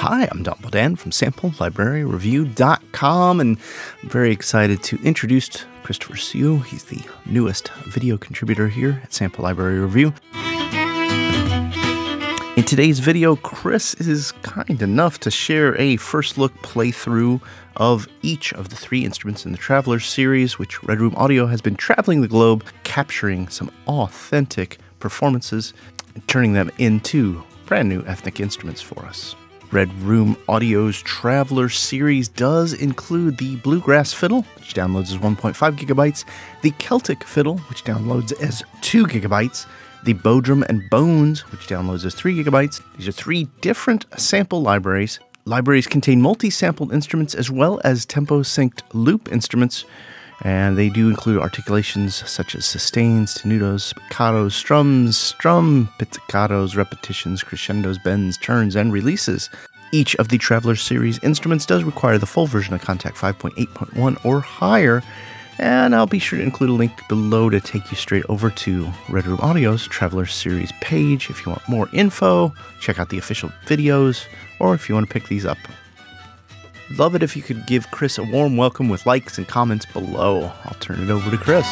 Hi, I'm Don Bodan from SampleLibraryReview.com, and I'm very excited to introduce Christopher Sue. He's the newest video contributor here at Sample Library Review. In today's video, Chris is kind enough to share a first look playthrough of each of the 3 instruments in the Travelers series, which Red Room Audio has been traveling the globe, capturing some authentic performances and turning them into brand new ethnic instruments for us. Red Room Audio's Traveler series does include the Bluegrass Fiddle, which downloads as 1.5 gigabytes, the Celtic Fiddle, which downloads as 2 gigabytes, the Bodhrans Bones, which downloads as 3 gigabytes. These are 3 different sample libraries. Libraries contain multi-sampled instruments as well as tempo-synced loop instruments, and they do include articulations such as sustains, tenutos, spiccatos, strums, strum, pizzicatos, repetitions, crescendos, bends, turns, and releases. Each of the Traveler series instruments does require the full version of Contact 5.8.1 or higher, and I'll be sure to include a link below to take you straight over to Red Room Audio's Traveler series page if you want more info, check out the official videos, or if you want to pick these up. Love it if you could give Chris a warm welcome with likes and comments below. I'll turn it over to Chris.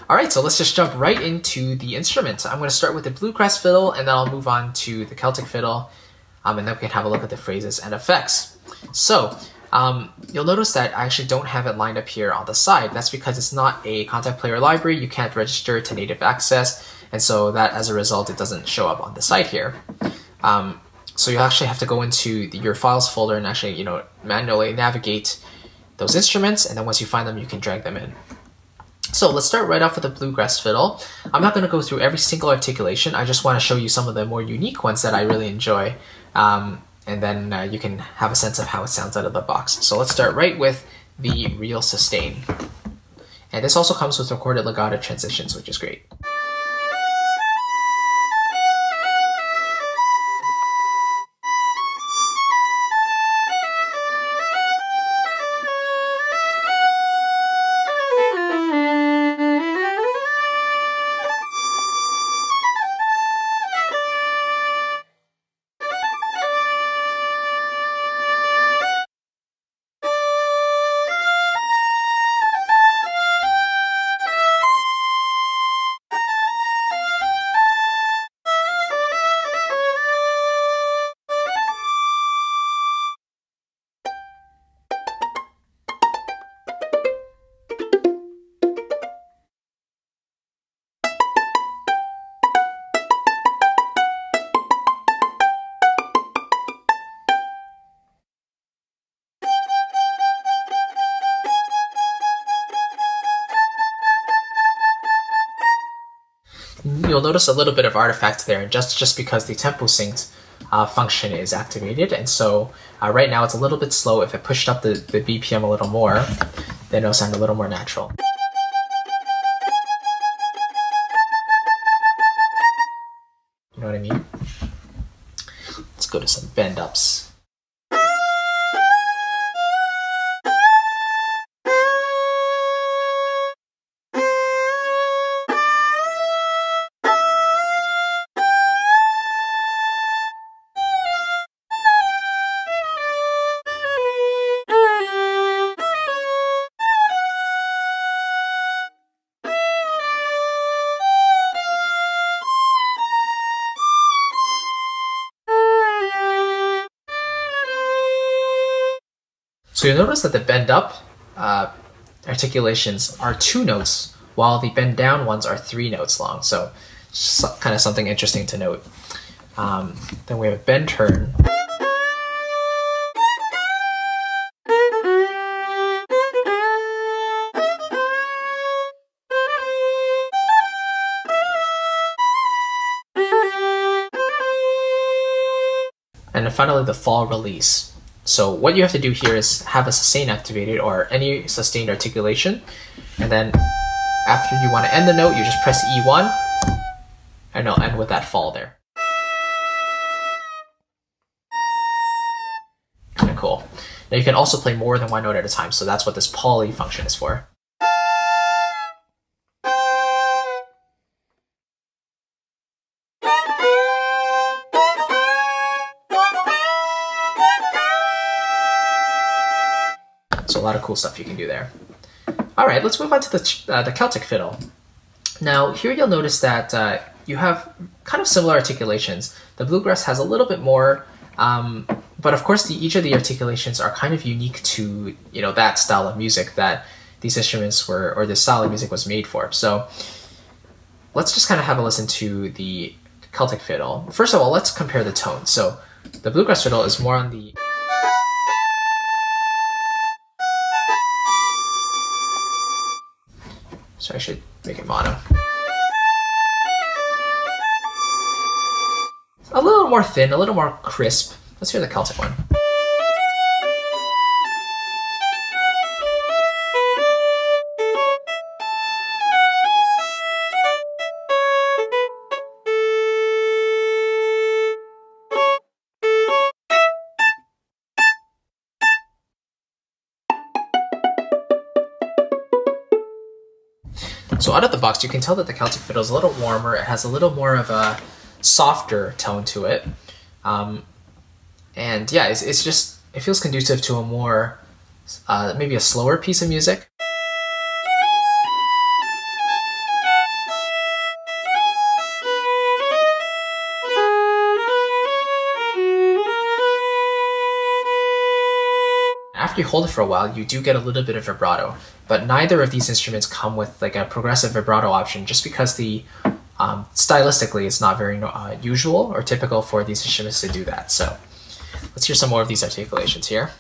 Alright, so let's just jump right into the instruments. I'm going to start with the Bluegrass Fiddle, and then I'll move on to the Celtic Fiddle, and then we can have a look at the phrases and effects. So, you'll notice that I actually don't have it lined up here on the side. That's because it's not a Contact Player library. You can't register to native access, and so that, as a result, it doesn't show up on the side here. So you actually have to go into your files folder and actually, manually navigate those instruments, and then once you find them, you can drag them in. So let's start right off with the Bluegrass Fiddle. I'm not going to go through every single articulation. I just want to show you some of the more unique ones that I really enjoy, and then you can have a sense of how it sounds out of the box. So let's start right with the real sustain. And this also comes with recorded legato transitions, which is great. You'll notice a little bit of artifact there, just because the tempo synced function is activated, and so right now it's a little bit slow. If I pushed up the BPM a little more, then it'll sound a little more natural. You know what I mean? Let's go to some bend ups. So you'll notice that the bend up articulations are 2 notes, while the bend down ones are 3 notes long. So kind of something interesting to note. Then we have a bend turn. And then finally the fall release. So what you have to do here is have a sustain activated, or any sustained articulation, and then after you want to end the note, you just press E1, and it'll end with that fall there. Kind of cool. Now you can also play more than 1 note at a time, so that's what this poly function is for. So a lot of cool stuff you can do there. All right, let's move on to the Celtic Fiddle. Now here you'll notice that you have kind of similar articulations. The bluegrass has a little bit more, but of course each of the articulations are kind of unique to that style of music that these instruments were, or this style of music was made for. So let's just kind of have a listen to the Celtic Fiddle. First of all, let's compare the tones. So the Bluegrass Fiddle is more on the so I should make it mono. A little more thin, a little more crisp. Let's hear the Celtic one. So out of the box, you can tell that the Celtic Fiddle is a little warmer. It has a little more of a softer tone to it. And yeah, it's just, it feels conducive to a more, maybe a slower piece of music. After you hold it for a while, you do get a little bit of vibrato, but neither of these instruments come with like a progressive vibrato option, just because the stylistically it's not very usual or typical for these instruments to do that. So let's hear some more of these articulations here.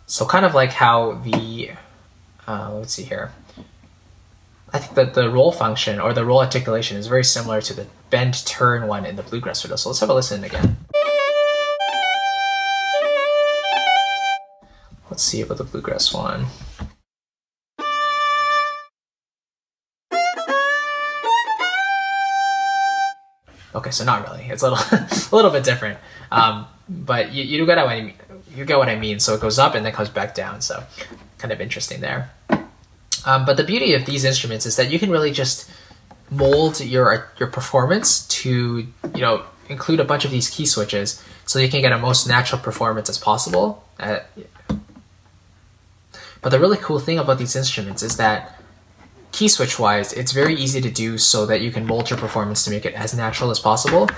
So kind of like how the, let's see here, I think that the roll function or the roll articulation is very similar to the bend turn one in the Bluegrass Fiddle. So let's have a listen again. Let's see about the Bluegrass one. Okay, so not really. It's a little, a little bit different, but you get what I mean. You get what I mean. So it goes up and then comes back down. So kind of interesting there. But the beauty of these instruments is that you can really just mold your performance to include a bunch of these key switches, so you can get a most natural performance as possible. But the really cool thing about these instruments is that key switch wise, it's very easy to do so that you can mold your performance to make it as natural as possible.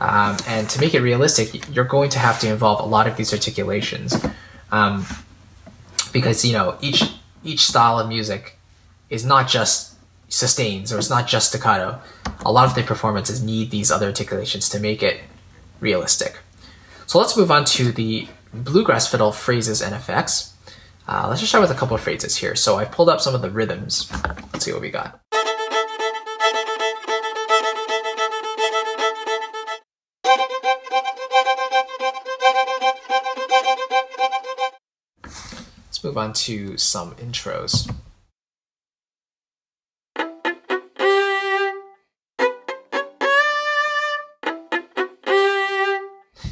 And to make it realistic, you're going to have to involve a lot of these articulations, because each style of music is not just sustains, or it's not just staccato. A lot of the performances need these other articulations to make it realistic. So let's move on to the Bluegrass Fiddle phrases and effects. Let's just start with a couple of phrases here. So I pulled up some of the rhythms. Let's see what we got. Let's move on to some intros.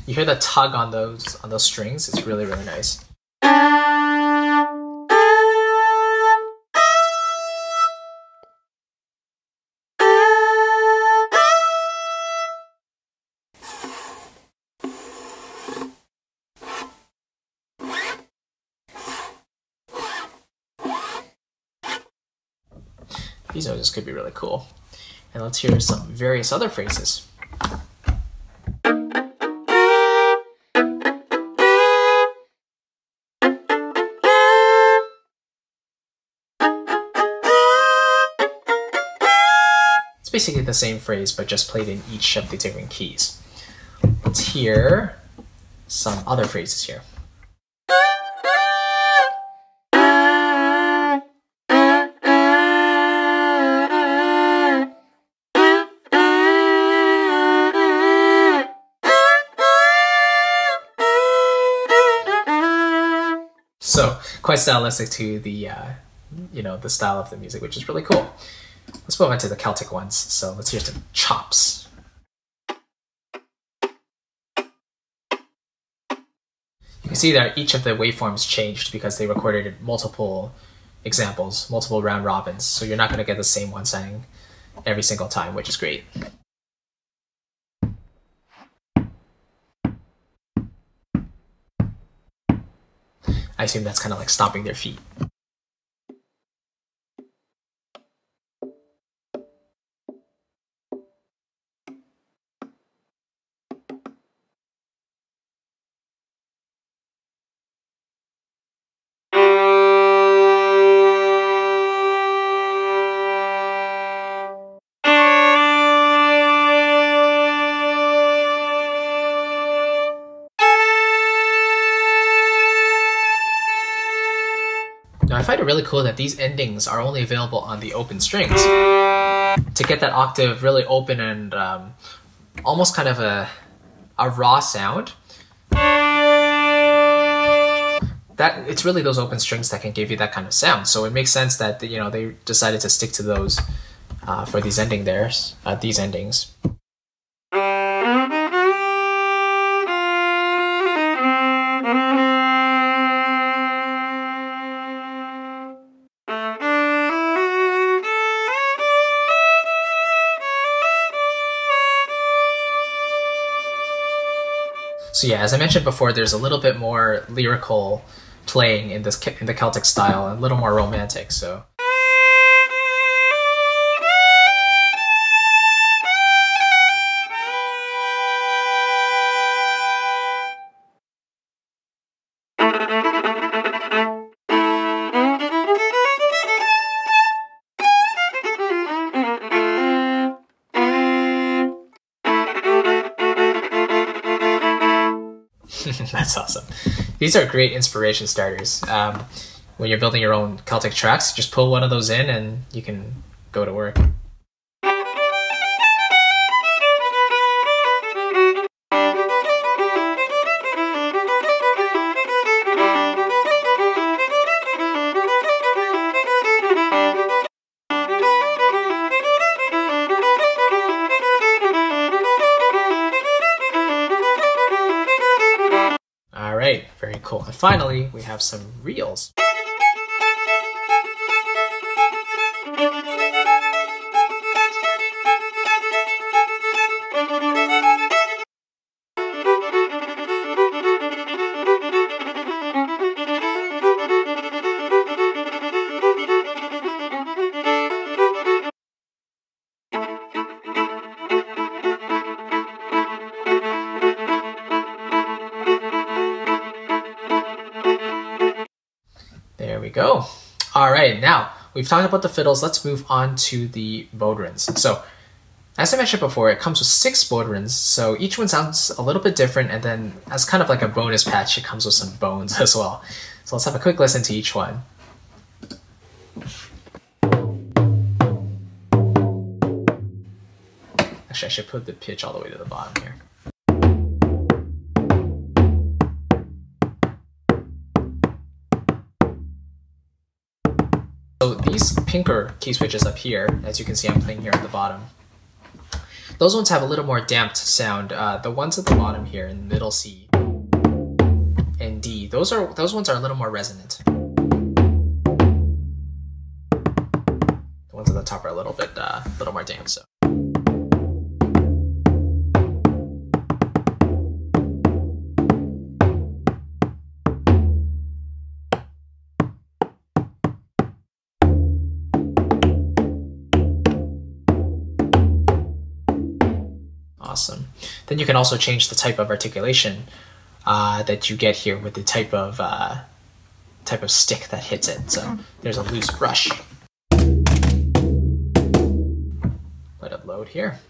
You hear the tug on those strings. It's really, really nice. These noises could be really cool. And let's hear some various other phrases. It's basically the same phrase, but just played in each of the different keys. Let's hear some other phrases here. So quite stylistic to the the style of the music, which is really cool. Let's move on to the Celtic ones. So let's hear some chops. You can see that each of the waveforms changed because they recorded multiple examples, multiple round robins. So you're not going to get the same one sounding every single time, which is great. I assume that's kind of like stomping their feet. Now I find it really cool that these endings are only available on the open strings. To get that octave really open and almost kind of a raw sound, that it's really those open strings that can give you that kind of sound. So it makes sense that they decided to stick to those for these endings. So yeah, as I mentioned before, there's a little bit more lyrical playing in the Celtic style, and a little more romantic. So. That's awesome. These are great inspiration starters. When you're building your own Celtic tracks, just pull one of those in and you can go to work. Alright, very cool. And finally, we have some reels. There we go. All right, now we've talked about the fiddles. Let's move on to the bodhrans. So, as I mentioned before, it comes with 6 bodhrans, so each one sounds a little bit different, and then as kind of like a bonus patch, it comes with some bones as well. So let's have a quick listen to each one. Actually, I should put the pitch all the way to the bottom here. So these pinker key switches up here, as you can see I'm playing here at the bottom, those ones have a little more damped sound. The ones at the bottom here in middle C and D, those ones are a little more resonant. The ones at the top are a little more damped. So. Awesome. Then you can also change the type of articulation that you get here with the type of stick that hits it. So there's a loose brush. Let it load here.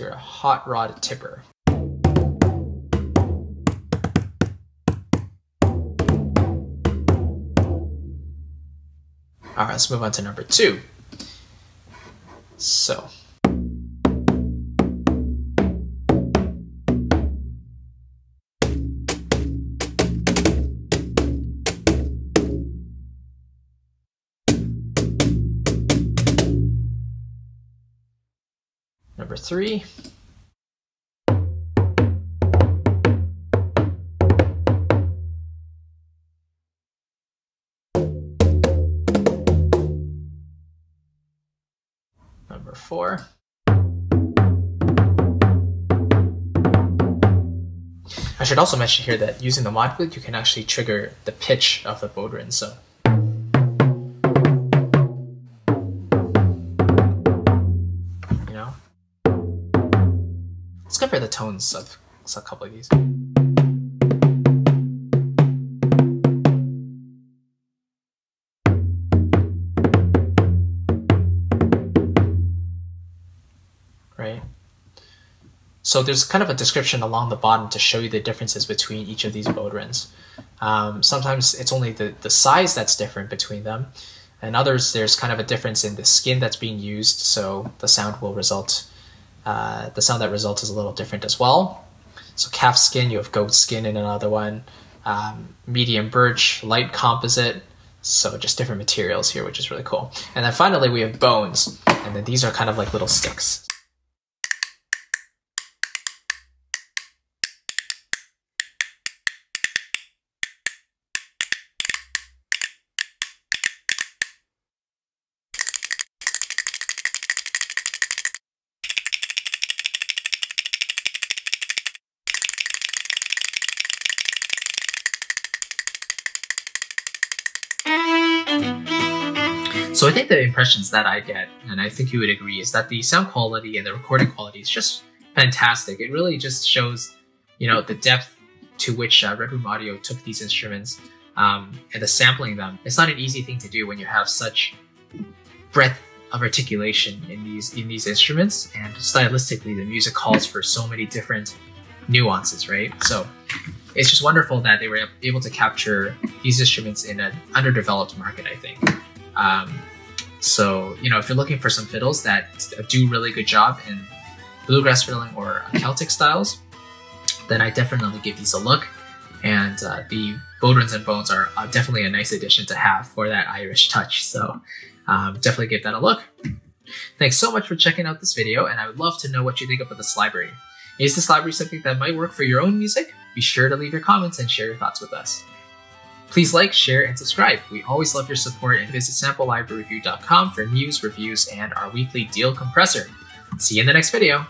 hear a hot rod tipper. All right, let's move on to number 2. So. Number 3. Number 4. I should also mention here that using the mod flute, you can actually trigger the pitch of the Bodhrans. So. Let's compare the tones of a couple of these. Right? So there's kind of a description along the bottom to show you the differences between each of these Bodhrans. Sometimes it's only the size that's different between them, and others there's kind of a difference in the skin that's being used, so the sound will result. The sound that results is a little different as well. So calf skin, you have goat skin in another one, medium birch, light composite, so just different materials here, which is really cool. And then finally we have bones, and then these are kind of like little sticks. So I think the impressions that I get, and I think you would agree, is that the sound quality and the recording quality is just fantastic. It really just shows, the depth to which Red Room Audio took these instruments and the sampling them. It's not an easy thing to do when you have such breadth of articulation in these instruments, and stylistically the music calls for so many different nuances, right? So it's just wonderful that they were able to capture these instruments in an underdeveloped market, I think. So, if you're looking for some fiddles that do really good job in bluegrass fiddling or Celtic styles, then I definitely give these a look. And the Bodhrans Bones are definitely a nice addition to have for that Irish touch. So definitely give that a look. Thanks so much for checking out this video, and I would love to know what you think about this library. Is this library something that might work for your own music? Be sure to leave your comments and share your thoughts with us. Please like, share, and subscribe. We always love your support, and visit samplelibraryreview.com for news, reviews, and our weekly deal compressor. See you in the next video.